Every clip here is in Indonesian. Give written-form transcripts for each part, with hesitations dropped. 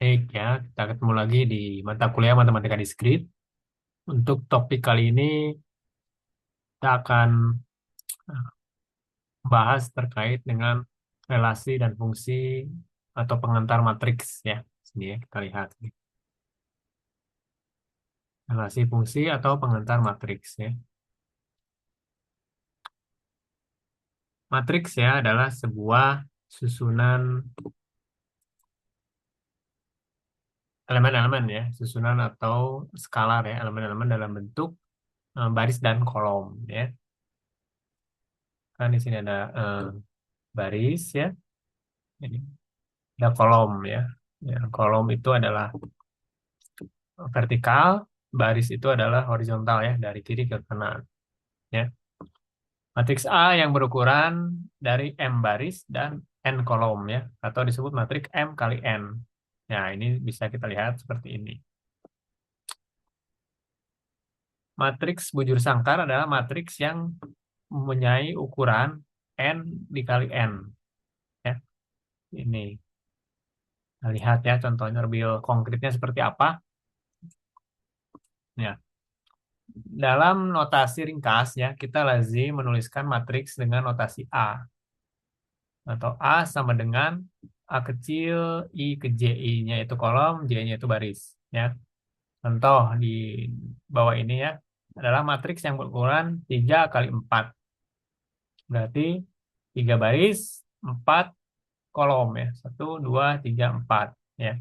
Baik ya, kita ketemu lagi di mata kuliah Matematika Diskrit. Untuk topik kali ini kita akan bahas terkait dengan relasi dan fungsi atau pengantar matriks ya. Sini ya, kita lihat relasi fungsi atau pengantar matriks ya. Matriks ya adalah sebuah susunan elemen-elemen ya, susunan atau skalar ya, elemen-elemen dalam bentuk baris dan kolom ya. Kan di sini ada baris ya. Ini ada kolom ya. Ya, kolom itu adalah vertikal, baris itu adalah horizontal ya, dari kiri ke kanan. Ya. Matriks A yang berukuran dari M baris dan N kolom ya, atau disebut matriks M kali N. Nah, ini bisa kita lihat seperti ini. Matriks bujur sangkar adalah matriks yang mempunyai ukuran N dikali N. Ya. Ini. Kita lihat ya contohnya lebih konkretnya seperti apa. Ya. Dalam notasi ringkas ya, kita lazim menuliskan matriks dengan notasi A. Atau A sama dengan A kecil, I ke J. I-nya itu kolom, J-nya itu baris. Ya. Contoh di bawah ini ya, adalah matriks yang berukuran 3 kali 4. Berarti 3 baris, 4 kolom ya. 1, 2, 3, 4. Ya.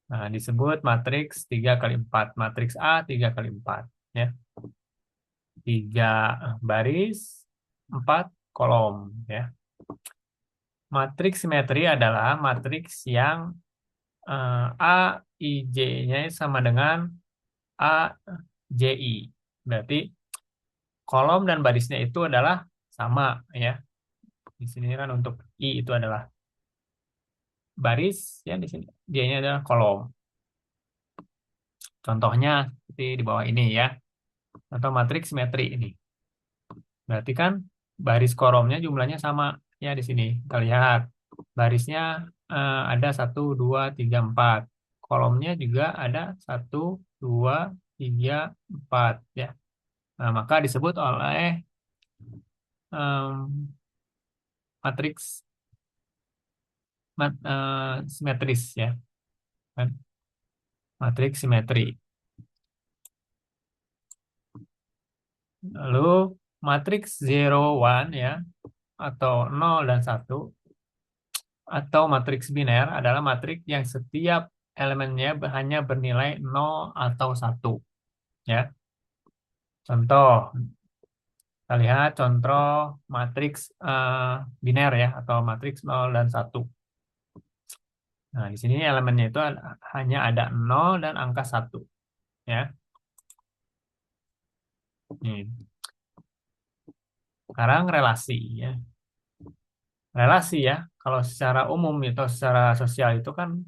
Nah, disebut matriks 3 kali 4. Matriks A 3 kali 4. Ya. 3 baris, 4 kolom. Ya. Matriks simetri adalah matriks yang A I J-nya sama dengan A J I. Berarti kolom dan barisnya itu adalah sama ya. Di sini kan untuk I itu adalah baris ya, di sini J-nya adalah kolom. Contohnya seperti di bawah ini ya. Atau matriks simetri ini. Berarti kan baris kolomnya jumlahnya sama ya di sini. Kita lihat barisnya ada 1, 2, 3, 4. Kolomnya juga ada 1, 2, 3, 4 ya. Nah, maka disebut oleh em, matriks simetris ya. Kan? Matriks simetri. Lalu matriks 0, 1 ya, atau 0 dan 1, atau matriks biner adalah matriks yang setiap elemennya hanya bernilai 0 atau 1 ya. Contoh, kita lihat contoh matriks biner ya, atau matriks 0 dan 1. Nah, di sini elemennya itu hanya ada 0 dan angka 1 ya. Nih. Sekarang relasi ya. Relasi ya, kalau secara umum atau secara sosial itu kan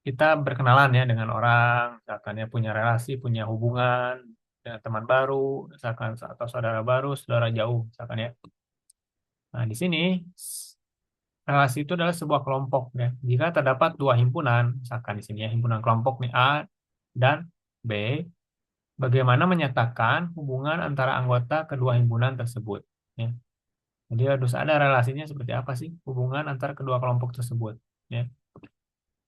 kita berkenalan ya dengan orang, misalkan ya punya relasi, punya hubungan dengan teman baru, misalkan atau saudara baru, saudara jauh, misalkan ya. Nah, di sini relasi itu adalah sebuah kelompok ya. Jika terdapat dua himpunan, misalkan di sini ya himpunan kelompok nih A dan B, bagaimana menyatakan hubungan antara anggota kedua himpunan tersebut ya. Jadi harus ada relasinya seperti apa sih hubungan antara kedua kelompok tersebut ya.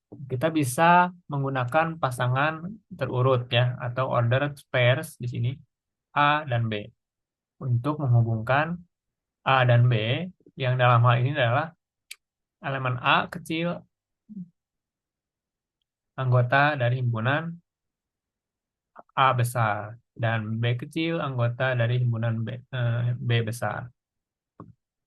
Kita bisa menggunakan pasangan terurut ya atau ordered pairs di sini A dan B untuk menghubungkan A dan B yang dalam hal ini adalah elemen A kecil anggota dari himpunan A besar dan B kecil anggota dari himpunan B besar.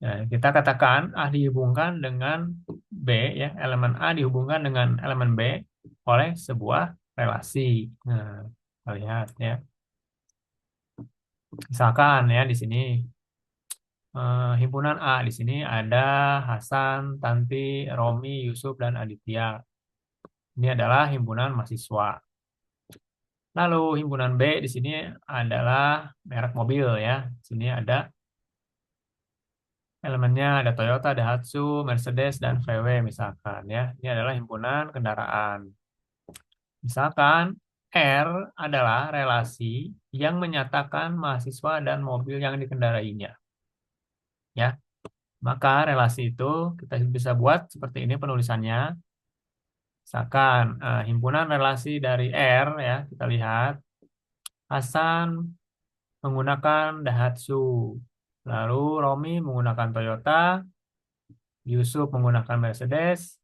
Nah, kita katakan A dihubungkan dengan B ya, elemen A dihubungkan dengan elemen B oleh sebuah relasi. Nah, kita lihat ya. Misalkan ya di sini himpunan A di sini ada Hasan, Tanti, Romi, Yusuf dan Aditya. Ini adalah himpunan mahasiswa. Lalu himpunan B di sini adalah merek mobil ya. Di sini ada Elemennya ada Toyota, Daihatsu, Mercedes, dan VW misalkan ya. Ini adalah himpunan kendaraan. Misalkan R adalah relasi yang menyatakan mahasiswa dan mobil yang dikendarainya. Ya, maka relasi itu kita bisa buat seperti ini penulisannya. Misalkan himpunan relasi dari R ya, kita lihat Hasan menggunakan Daihatsu, lalu Romi menggunakan Toyota, Yusuf menggunakan Mercedes,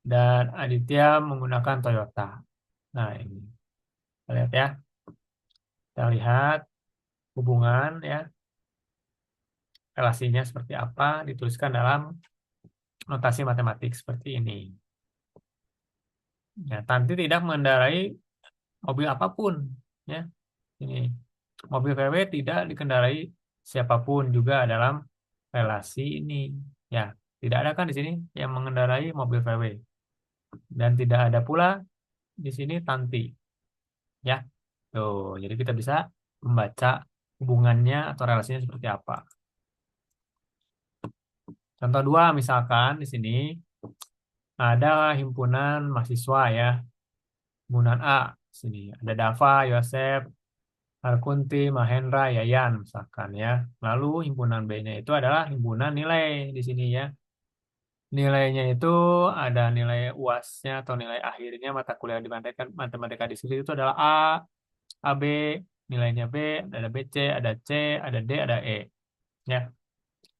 dan Aditya menggunakan Toyota. Nah, ini kita lihat ya. Kita lihat hubungan ya, relasinya seperti apa dituliskan dalam notasi matematik seperti ini. Ya, Tanti tidak mengendarai mobil apapun ya. Ini mobil VW tidak dikendarai siapapun juga dalam relasi ini. Ya, tidak ada kan di sini yang mengendarai mobil VW dan tidak ada pula di sini Tanti. Ya, tuh. Jadi kita bisa membaca hubungannya atau relasinya seperti apa. Contoh dua, misalkan di sini ada himpunan mahasiswa ya, himpunan A. Di sini ada Dava, Yosef, Harkunti, Mahendra, Yayan, misalkan ya. Lalu himpunan B-nya itu adalah himpunan nilai di sini ya. Nilainya itu ada nilai UAS-nya atau nilai akhirnya mata kuliah di matematika di sini itu adalah A, AB, nilainya B, ada BC, ada C, ada D, ada E. Ya,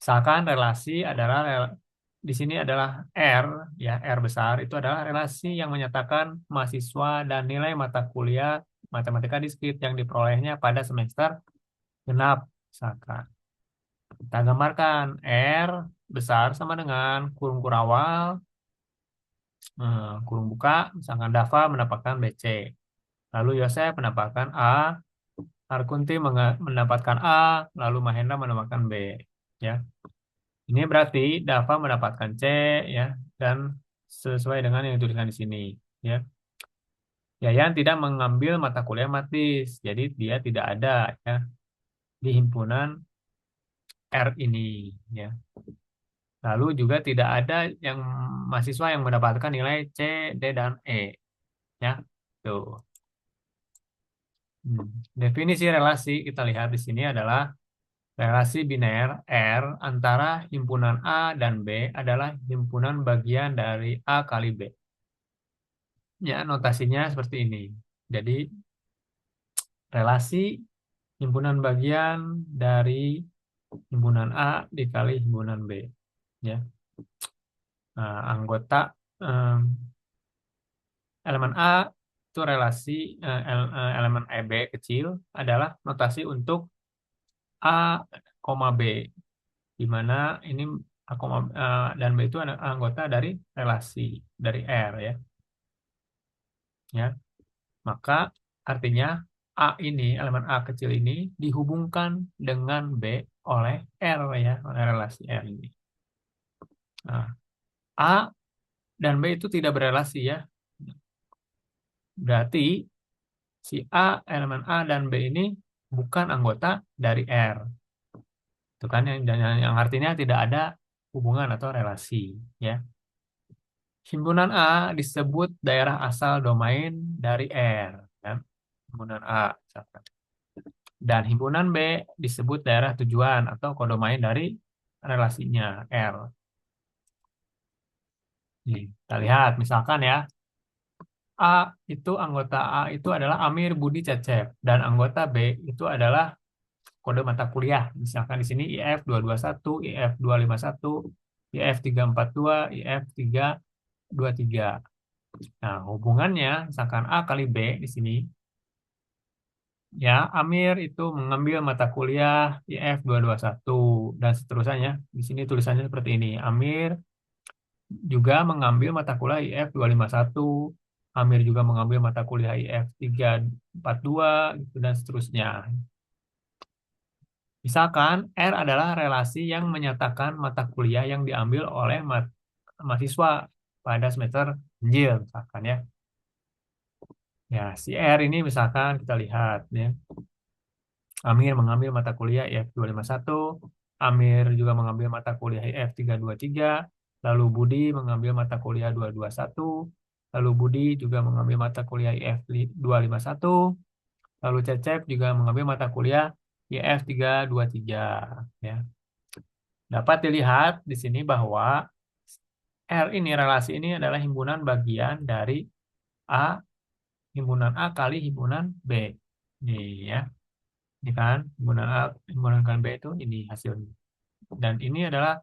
misalkan relasi adalah di sini adalah R, ya R besar itu adalah relasi yang menyatakan mahasiswa dan nilai mata kuliah matematika diskrit yang diperolehnya pada semester genap. Misalkan kita gambarkan R besar sama dengan kurung kurawal, kurung buka, misalkan Dava mendapatkan BC. Lalu Yosef mendapatkan A, Arkunti mendapatkan A, lalu Mahendra mendapatkan B. Ya, ini berarti Dava mendapatkan C ya dan sesuai dengan yang dituliskan di sini ya. Yayan tidak mengambil mata kuliah matis, jadi dia tidak ada ya di himpunan R ini ya. Lalu juga tidak ada yang mahasiswa yang mendapatkan nilai C, D dan E ya. Tuh. Definisi relasi kita lihat di sini adalah relasi biner R antara himpunan A dan B adalah himpunan bagian dari A kali B. Ya, notasinya seperti ini. Jadi, relasi himpunan bagian dari himpunan A dikali himpunan B. Ya, nah, anggota em, elemen A itu relasi elemen EB kecil adalah notasi untuk A, B, di mana ini A, dan B itu anggota dari relasi dari R ya. Ya, maka artinya A ini, elemen A kecil ini dihubungkan dengan B oleh R ya, oleh relasi R ini. Nah, A dan B itu tidak berelasi ya. Berarti si A, elemen A dan B ini bukan anggota dari R. Itu kan yang artinya tidak ada hubungan atau relasi ya. Himpunan A disebut daerah asal domain dari R. Ya. Himpunan A. Misalkan. Dan himpunan B disebut daerah tujuan atau kodomain dari relasinya R. Nih, kita lihat misalkan ya, A itu anggota A itu adalah Amir Budi Cecep dan anggota B itu adalah kode mata kuliah. Misalkan di sini IF 221, IF 251, IF 342, IF 323. Nah, hubungannya misalkan A kali B di sini ya, Amir itu mengambil mata kuliah IF 221 dan seterusnya. Di sini tulisannya seperti ini. Amir juga mengambil mata kuliah IF 251. Amir juga mengambil mata kuliah IF 342 gitu, dan seterusnya. Misalkan R adalah relasi yang menyatakan mata kuliah yang diambil oleh mahasiswa pada semester ganjil, misalkan ya. Ya, si R ini misalkan kita lihat ya. Amir mengambil mata kuliah IF 251, Amir juga mengambil mata kuliah IF 323, lalu Budi mengambil mata kuliah 221, lalu Budi juga mengambil mata kuliah IF 251, lalu Cecep juga mengambil mata kuliah IF 323. Ya. Dapat dilihat di sini bahwa R ini, relasi ini adalah himpunan bagian dari A, himpunan A kali himpunan B. Ini ya, ini kan himpunan A, himpunan B itu ini hasilnya. Dan ini adalah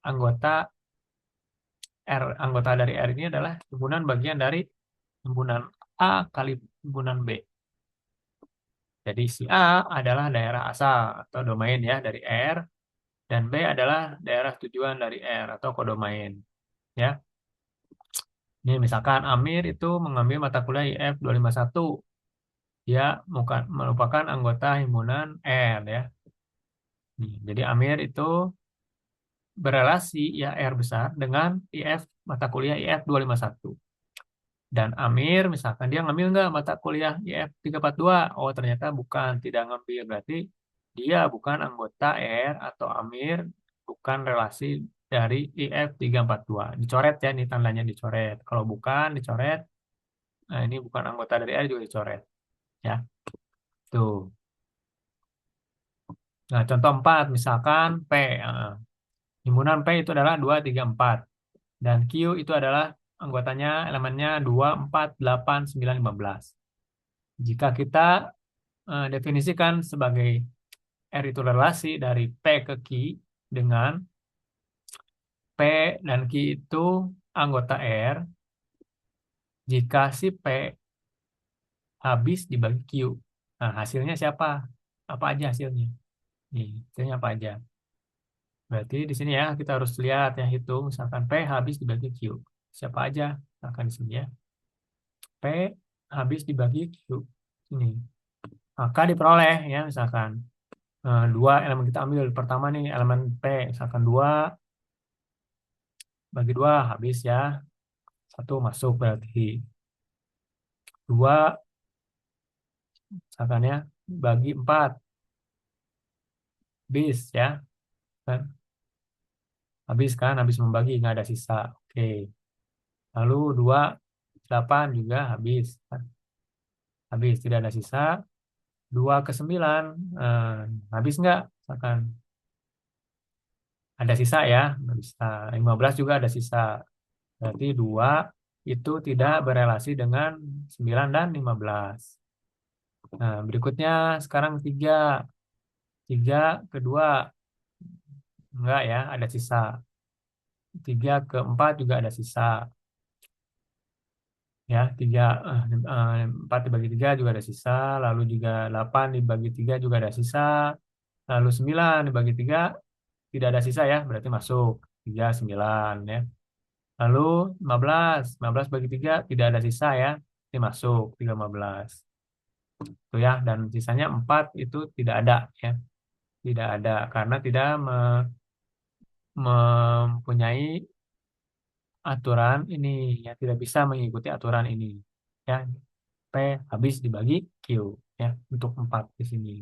anggota anggota dari R ini adalah himpunan bagian dari himpunan A kali himpunan B. Jadi si A adalah daerah asal atau domain ya dari R, dan B adalah daerah tujuan dari R atau kodomain. Ya, ini misalkan Amir itu mengambil mata kuliah IF 251. Dia merupakan anggota himpunan R ya. Jadi Amir itu berelasi ya R besar dengan IF mata kuliah IF 251. Dan Amir misalkan dia ngambil nggak mata kuliah IF 342? Oh ternyata bukan, tidak ngambil. Berarti dia bukan anggota R atau Amir bukan relasi dari IF 342. Dicoret ya, ini tandanya dicoret. Kalau bukan dicoret, nah ini bukan anggota dari R juga dicoret. Ya, tuh. Nah, contoh 4, misalkan P. Himpunan P itu adalah 2, 3, 4. Dan Q itu adalah anggotanya, elemennya 2, 4, 8, 9, 15. Jika kita definisikan sebagai R itu relasi dari P ke Q dengan P dan Q itu anggota R, jika si P habis dibagi Q. Nah, hasilnya siapa? Apa aja hasilnya? Nih, hasilnya apa aja? Berarti di sini ya kita harus lihat ya, hitung misalkan P habis dibagi Q. Siapa aja? Misalkan di sini ya. P habis dibagi Q. Ini. Maka diperoleh ya misalkan dua elemen kita ambil. Pertama nih elemen P. Misalkan 2 bagi 2 habis ya. Satu masuk berarti. 2 misalkan ya bagi 4 bis ya. Kan? Habis kan, habis membagi nggak ada sisa. Oke. Lalu 2 8 juga habis. Habis tidak ada sisa. 2 ke 9 eh, habis nggak? Misalkan ada sisa ya, nggak bisa. 15 juga ada sisa. Berarti 2 itu tidak berelasi dengan 9 dan 15. Nah, berikutnya sekarang 3. 3 kedua enggak ya, ada sisa. 3 ke 4 juga ada sisa. Ya, 3 4 dibagi 3 juga ada sisa, lalu juga 8 dibagi 3 juga ada sisa. Lalu 9 dibagi 3 tidak ada sisa ya, berarti masuk 3 9 ya. Lalu 15 bagi 3 tidak ada sisa ya, ini masuk 3 15. Tuh ya, dan sisanya 4 itu tidak ada ya. Tidak ada karena tidak mempunyai aturan ini ya, tidak bisa mengikuti aturan ini ya. P habis dibagi Q ya, untuk 4 di sini.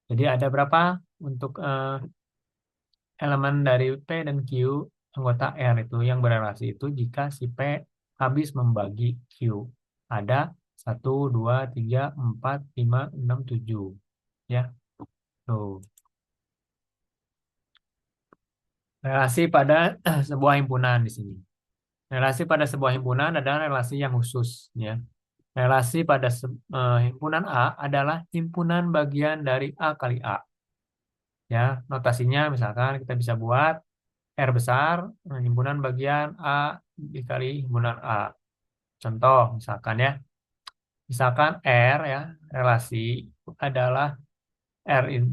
Jadi ada berapa untuk elemen dari P dan Q, anggota R itu yang berelasi itu jika si P habis membagi Q. Ada 1, 2, 3, 4, 5, 6, 7 ya. Tuh. Relasi pada sebuah himpunan di sini. Relasi pada sebuah himpunan adalah relasi yang khusus ya. Relasi pada himpunan A adalah himpunan bagian dari A kali A. Ya, notasinya misalkan kita bisa buat R besar, himpunan bagian A dikali himpunan A. Contoh misalkan ya, misalkan R ya, relasi adalah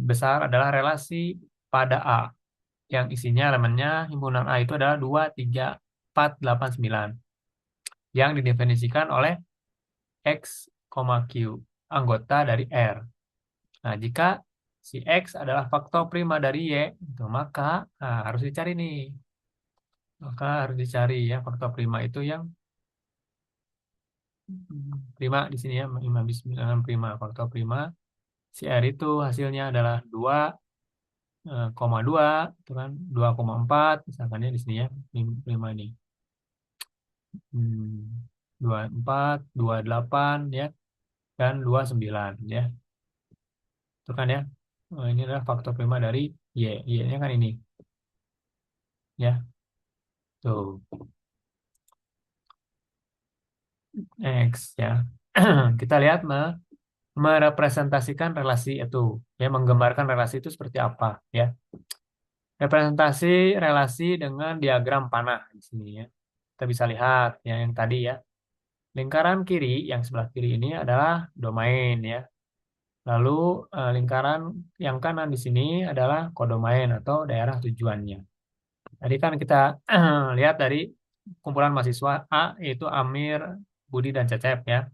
besar adalah relasi pada A yang isinya elemennya himpunan A itu adalah 2, 3, 4, 8, 9 yang didefinisikan oleh X, Q, anggota dari R. Nah, jika si X adalah faktor prima dari Y, itu maka harus dicari nih. Maka harus dicari ya faktor prima itu yang prima di sini ya, 5 bis 9 prima. Faktor prima si R itu hasilnya adalah 2, koma 2 itu kan 2,4 misalkan ya di sini ya 5 nih. 24, 28 ya dan 29 ya. Itu kan ya. Ini adalah faktor prima dari Y. Y-nya kan ini ya. Tuh, X ya. Kita lihat merepresentasikan relasi itu ya, menggambarkan relasi itu seperti apa ya. Representasi relasi dengan diagram panah di sini ya. Kita bisa lihat ya yang tadi ya. Lingkaran kiri yang sebelah kiri ini adalah domain ya. Lalu lingkaran yang kanan di sini adalah kodomain atau daerah tujuannya. Tadi kan kita lihat dari kumpulan mahasiswa A yaitu Amir, Budi dan Cecep ya.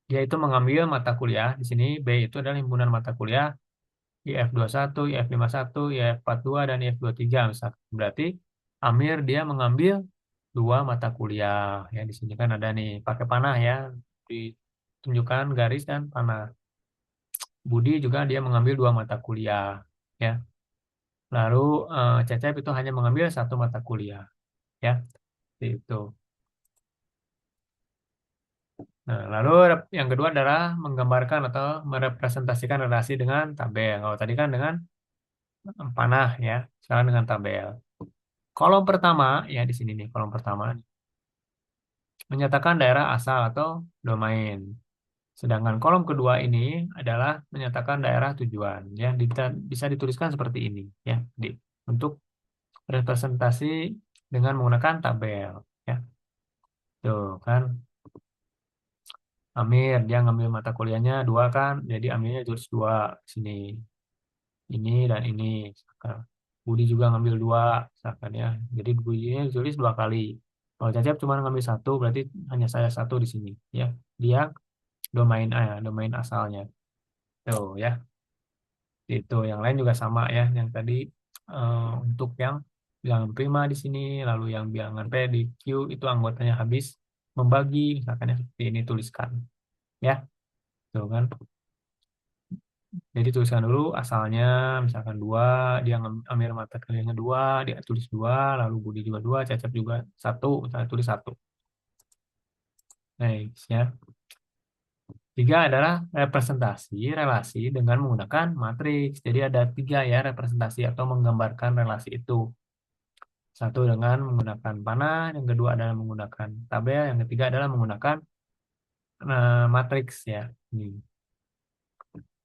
Dia itu mengambil mata kuliah di sini B itu adalah himpunan mata kuliah IF21, IF51, IF42 dan IF23 misalkan. Berarti Amir dia mengambil dua mata kuliah ya di sini kan ada nih pakai panah ya ditunjukkan garis dan panah. Budi juga dia mengambil dua mata kuliah ya. Lalu Cecep itu hanya mengambil satu mata kuliah ya. Seperti itu. Nah, lalu yang kedua adalah menggambarkan atau merepresentasikan relasi dengan tabel. Kalau tadi kan dengan panah ya, sekarang dengan tabel. Kolom pertama ya di sini nih, kolom pertama menyatakan daerah asal atau domain. Sedangkan kolom kedua ini adalah menyatakan daerah tujuan. Ya, bisa dituliskan seperti ini ya, untuk representasi dengan menggunakan tabel. Ya, tuh kan. Amir dia ngambil mata kuliahnya dua kan, jadi Amirnya tulis dua di sini. Ini dan ini. Misalkan. Budi juga ngambil dua, misalkan ya. Jadi Budinya tulis dua kali. Kalau Cecep cuma ngambil satu, berarti hanya saya satu di sini. Ya, dia domain A, ya, domain asalnya. Tuh ya, itu. Yang lain juga sama ya. Yang tadi untuk yang bilangan prima di sini, lalu yang bilangan P di Q itu anggotanya habis membagi, misalkan ya seperti ini tuliskan. Ya, tuh kan. Jadi tuliskan dulu asalnya, misalkan dua, dia ambil mata kuliahnya dua, dia tulis dua, lalu Budi juga dua, Cecep juga satu, misalnya tulis satu. Next ya. Tiga adalah representasi relasi dengan menggunakan matriks. Jadi ada tiga ya representasi atau menggambarkan relasi itu. Satu dengan menggunakan panah, yang kedua adalah menggunakan tabel, yang ketiga adalah menggunakan matriks ya. Ini.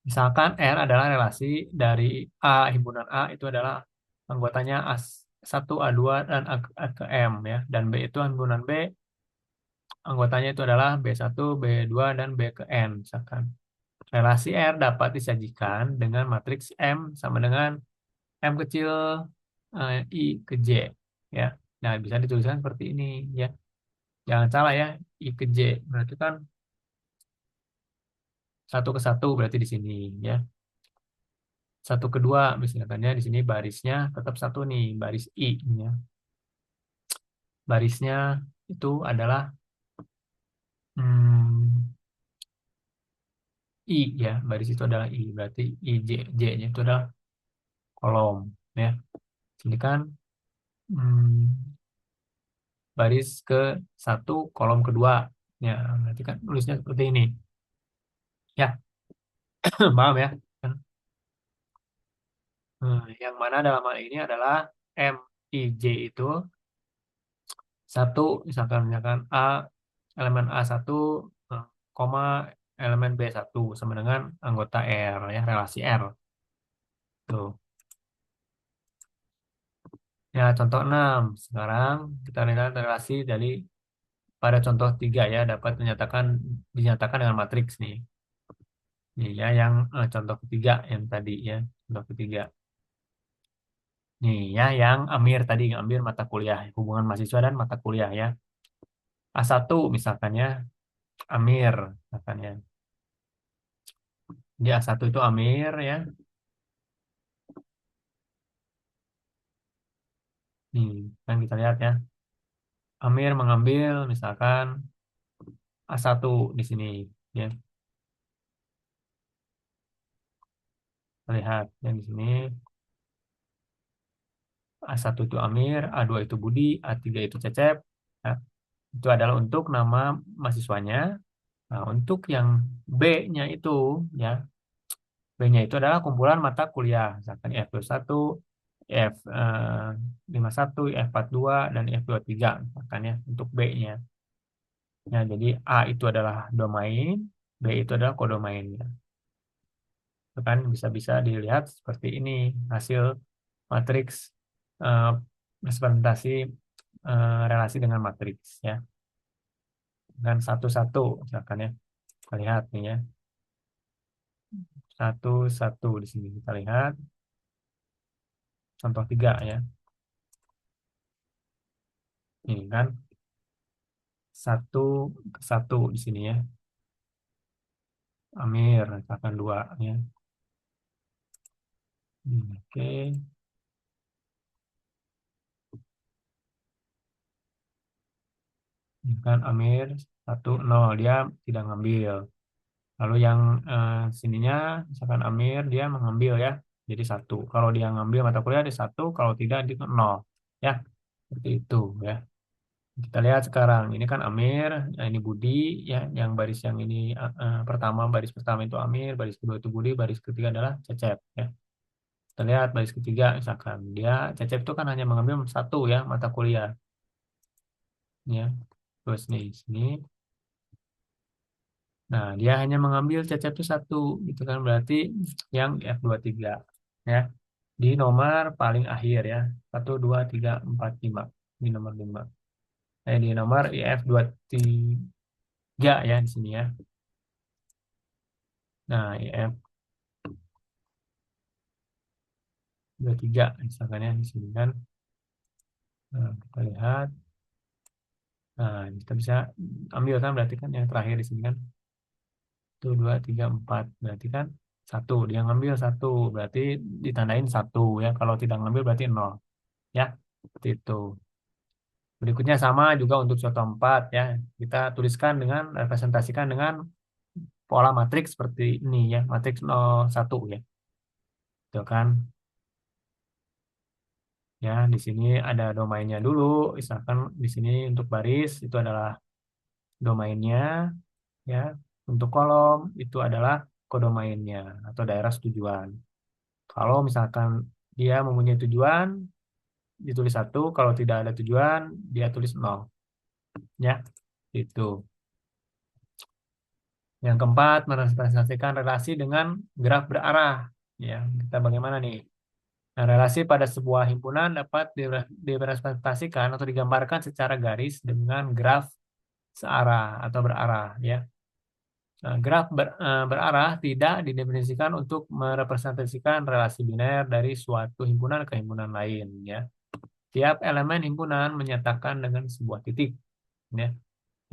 Misalkan R adalah relasi dari A, himpunan A itu adalah anggotanya A1, A2, dan A ke M ya. Dan B itu himpunan B, anggotanya itu adalah B1, B2, dan B ke N misalkan. Relasi R dapat disajikan dengan matriks M sama dengan M kecil I ke J ya. Nah, bisa dituliskan seperti ini ya. Jangan salah ya, I ke J. Berarti kan satu ke satu berarti di sini ya. Satu kedua misalkannya di sini barisnya tetap satu nih baris I ya. Barisnya itu adalah hmm, I ya, baris itu adalah I berarti J-nya itu adalah kolom ya. Sini kan hmm, baris ke satu kolom kedua ya, berarti kan tulisnya seperti ini ya. Paham ya. Yang mana dalam hal ini adalah M I J itu satu misalkan A elemen A1 eh, koma elemen B1 sama dengan anggota R ya relasi R tuh ya. Contoh 6 sekarang kita lihat relasi dari pada contoh 3 ya dapat dinyatakan dengan matriks nih. Nih ya yang contoh ketiga yang tadi ya, contoh ketiga nih ya yang Amir tadi ngambil mata kuliah hubungan mahasiswa dan mata kuliah ya. A1 misalkan ya Amir misalkan ya. Di A1 itu Amir ya. Nih, kan kita lihat ya. Amir mengambil misalkan A1 di sini ya. Kita lihat yang di sini. A1 itu Amir, A2 itu Budi, A3 itu Cecep. Ya, itu adalah untuk nama mahasiswanya. Nah, untuk yang B-nya itu, ya, B-nya itu adalah kumpulan mata kuliah, misalkan F21, F51, F42, dan F23, misalkan ya, untuk B-nya. Nah, jadi A itu adalah domain, B itu adalah kodomainnya. Itu kan bisa-bisa dilihat seperti ini, hasil matriks eh, representasi relasi dengan matriks, ya. Dengan satu-satu, misalkan ya. Kita lihat nih ya, satu-satu di sini kita lihat. Contoh tiga ya. Ini kan satu ke satu di sini ya. Amir, misalkan dua ya. Oke, ini kan Amir satu nol dia tidak ngambil. Lalu yang sininya misalkan Amir dia mengambil ya. Jadi satu. Kalau dia ngambil mata kuliah di satu, kalau tidak di nol. Ya, seperti itu ya. Kita lihat sekarang. Ini kan Amir, nah ini Budi ya. Yang baris yang ini pertama baris pertama itu Amir, baris kedua itu Budi, baris ketiga adalah Cecep ya. Kita lihat baris ketiga misalkan dia Cecep itu kan hanya mengambil satu ya mata kuliah ya. Terus nih sini. Nah, dia hanya mengambil Cecep itu satu gitu kan berarti yang F23 ya. Di nomor paling akhir ya. 1 2 3 4 5. Di nomor 5. Di nomor IF23 ya di sini ya. Nah, IF23 misalkan ya di sini kan. Nah, kita lihat. Nah, kita bisa ambil kan berarti kan yang terakhir di sini kan. 1 2 3 4 berarti kan satu dia ngambil satu berarti ditandain satu ya kalau tidak ngambil berarti nol ya seperti itu. Berikutnya sama juga untuk contoh 4 ya. Kita tuliskan dengan representasikan dengan pola matriks seperti ini ya. Matriks 01 ya. Itu kan. Ya, di sini ada domainnya dulu. Misalkan di sini untuk baris itu adalah domainnya ya. Untuk kolom itu adalah kodomainnya atau daerah tujuan. Kalau misalkan dia mempunyai tujuan ditulis satu, kalau tidak ada tujuan dia tulis nol ya. Itu. Yang keempat, merepresentasikan relasi dengan graf berarah. Ya, kita bagaimana nih? Nah, relasi pada sebuah himpunan dapat direpresentasikan atau digambarkan secara garis dengan graf searah atau berarah. Ya, nah, graf berarah tidak didefinisikan untuk merepresentasikan relasi biner dari suatu himpunan ke himpunan lain. Ya, tiap elemen himpunan menyatakan dengan sebuah titik. Ya,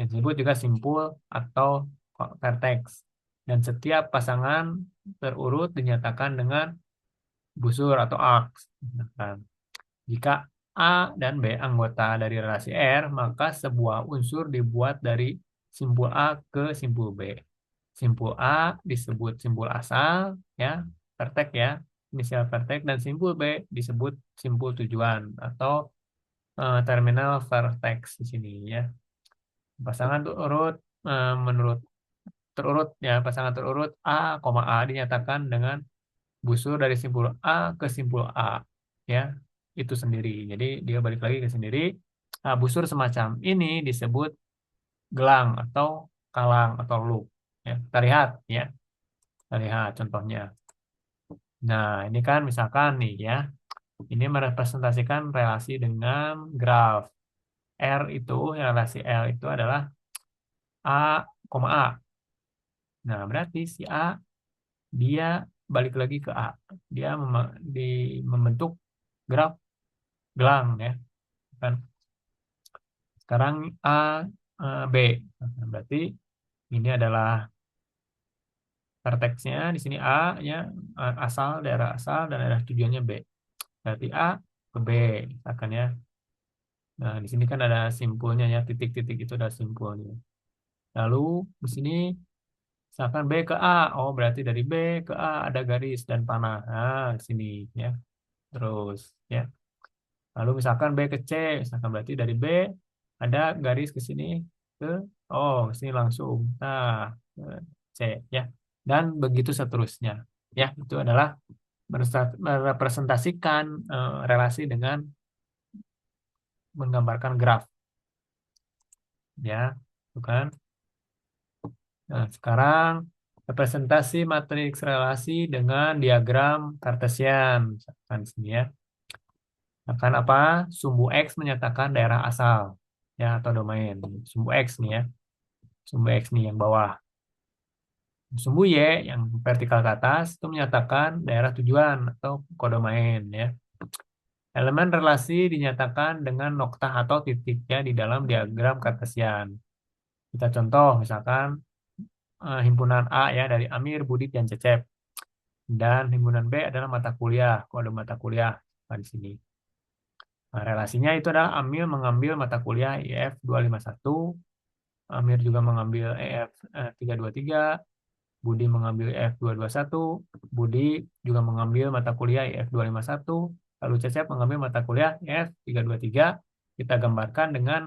yang disebut juga simpul atau vertex. Dan setiap pasangan terurut dinyatakan dengan busur atau arcs. Nah, jika A dan B anggota dari relasi R, maka sebuah unsur dibuat dari simpul A ke simpul B. Simpul A disebut simpul asal, ya, vertex ya, inisial vertex, dan simpul B disebut simpul tujuan atau terminal vertex di sini ya. Pasangan terurut menurut terurut ya pasangan terurut A, A dinyatakan dengan busur dari simpul A ke simpul A ya itu sendiri. Jadi dia balik lagi ke sendiri. Nah, busur semacam ini disebut gelang atau kalang atau loop. Ya, kita lihat ya. Kita lihat contohnya. Nah, ini kan misalkan nih ya. Ini merepresentasikan relasi dengan graf. R itu, relasi L itu adalah A, A. Nah, berarti si A dia balik lagi ke A. Dia membentuk graf gelang ya. Kan sekarang A, B. Nah, berarti ini adalah verteksnya di sini A ya asal daerah asal dan daerah tujuannya B. Berarti A ke B misalkan ya. Nah, di sini kan ada simpulnya ya, titik-titik itu ada simpulnya. Lalu di sini misalkan B ke A, oh berarti dari B ke A ada garis dan panah. Nah, di sini ya. Terus ya. Lalu misalkan B ke C, misalkan berarti dari B ada garis ke sini ke ke sini langsung. Nah, ke C ya. Dan begitu seterusnya. Ya, itu adalah merepresentasikan relasi dengan menggambarkan graf ya, bukan? Nah, sekarang representasi matriks relasi dengan diagram Cartesian. Misalkan di sini ya. Akan apa? Sumbu X menyatakan daerah asal ya atau domain. Sumbu X nih ya. Sumbu X nih yang bawah. Sumbu Y yang vertikal ke atas itu menyatakan daerah tujuan atau kodomain ya. Elemen relasi dinyatakan dengan noktah atau titik ya di dalam diagram Cartesian. Kita contoh misalkan himpunan A ya dari Amir, Budi, dan Cecep. Dan himpunan B adalah mata kuliah, kode mata kuliah nah, di sini. Nah, relasinya itu adalah Amir mengambil mata kuliah IF 251, Amir juga mengambil EF 323, Budi mengambil EF 221, Budi juga mengambil mata kuliah IF 251, lalu Cecep mengambil mata kuliah IF 323. Kita gambarkan dengan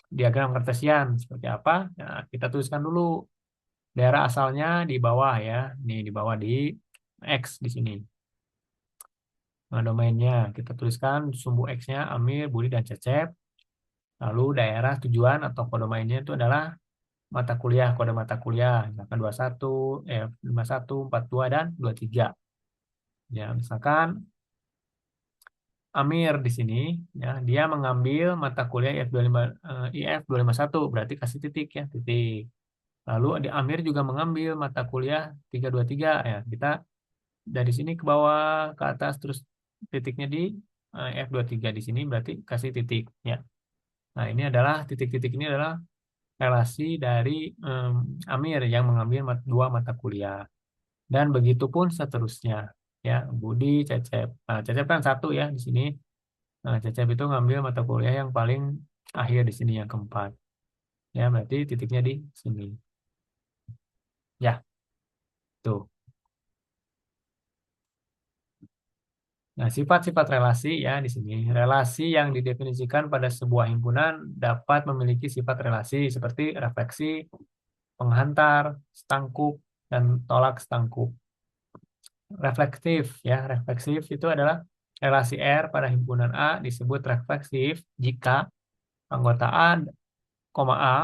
diagram kartesian seperti apa? Nah, kita tuliskan dulu daerah asalnya di bawah ya. Nih di bawah di X di sini. Nah, domainnya kita tuliskan sumbu X-nya Amir, Budi, dan Cecep. Lalu daerah tujuan atau kodomainnya itu adalah mata kuliah, kode mata kuliah. Misalkan 21, 51, 42, dan 23. Ya, misalkan Amir di sini, ya, dia mengambil mata kuliah IF 251, berarti kasih titik ya, titik. Lalu di Amir juga mengambil mata kuliah 323, ya. Kita dari sini ke bawah, ke atas, terus titiknya di F23 di sini, berarti kasih titik, ya. Nah, ini adalah titik-titik ini adalah relasi dari Amir yang mengambil dua mata kuliah. Dan begitu pun seterusnya. Ya, Budi, Cecep. Nah, Cecep kan satu ya di sini. Nah, Cecep itu ngambil mata kuliah yang paling akhir di sini, yang keempat. Ya, berarti titiknya di sini. Ya, tuh. Nah, sifat-sifat relasi ya di sini. Relasi yang didefinisikan pada sebuah himpunan dapat memiliki sifat relasi seperti refleksi, penghantar, stangkup, dan tolak stangkup. Reflektif ya, refleksif itu adalah relasi R pada himpunan A disebut refleksif jika anggota A, A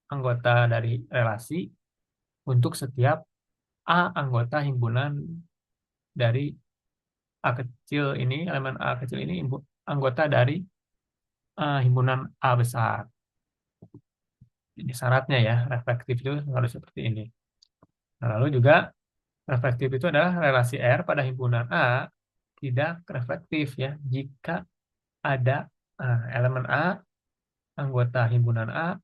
anggota dari relasi untuk setiap A anggota himpunan dari A kecil ini, elemen A kecil ini anggota dari himpunan A besar. Ini syaratnya ya, reflektif itu harus seperti ini. Nah, lalu juga reflektif itu adalah relasi R pada himpunan A tidak reflektif ya jika ada elemen A anggota himpunan A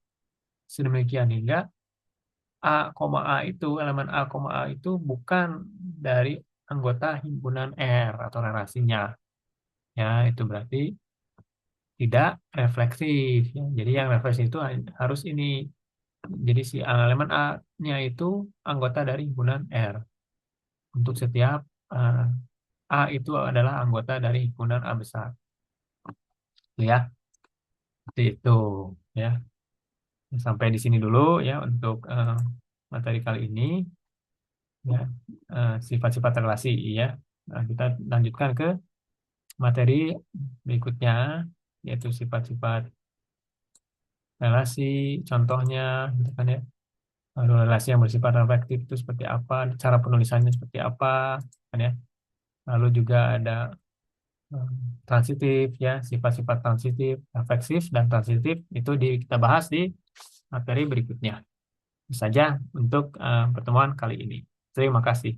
sedemikian hingga A, itu elemen A itu bukan dari anggota himpunan R atau relasinya ya itu berarti tidak refleksif ya. Jadi yang refleksif itu harus ini. Jadi si elemen A-nya itu anggota dari himpunan R. Untuk setiap eh, A itu adalah anggota dari himpunan A besar. Ya, seperti itu ya. Sampai di sini dulu ya untuk materi kali ini ya. Sifat-sifat relasi ya. Nah, kita lanjutkan ke materi berikutnya yaitu sifat-sifat relasi, contohnya gitu kan ya. Lalu relasi yang bersifat reflektif itu seperti apa, cara penulisannya seperti apa, kan ya. Lalu juga ada eh, transitif ya, sifat-sifat transitif, refleksif dan transitif itu kita bahas di materi berikutnya. Itu saja untuk pertemuan kali ini. Terima kasih.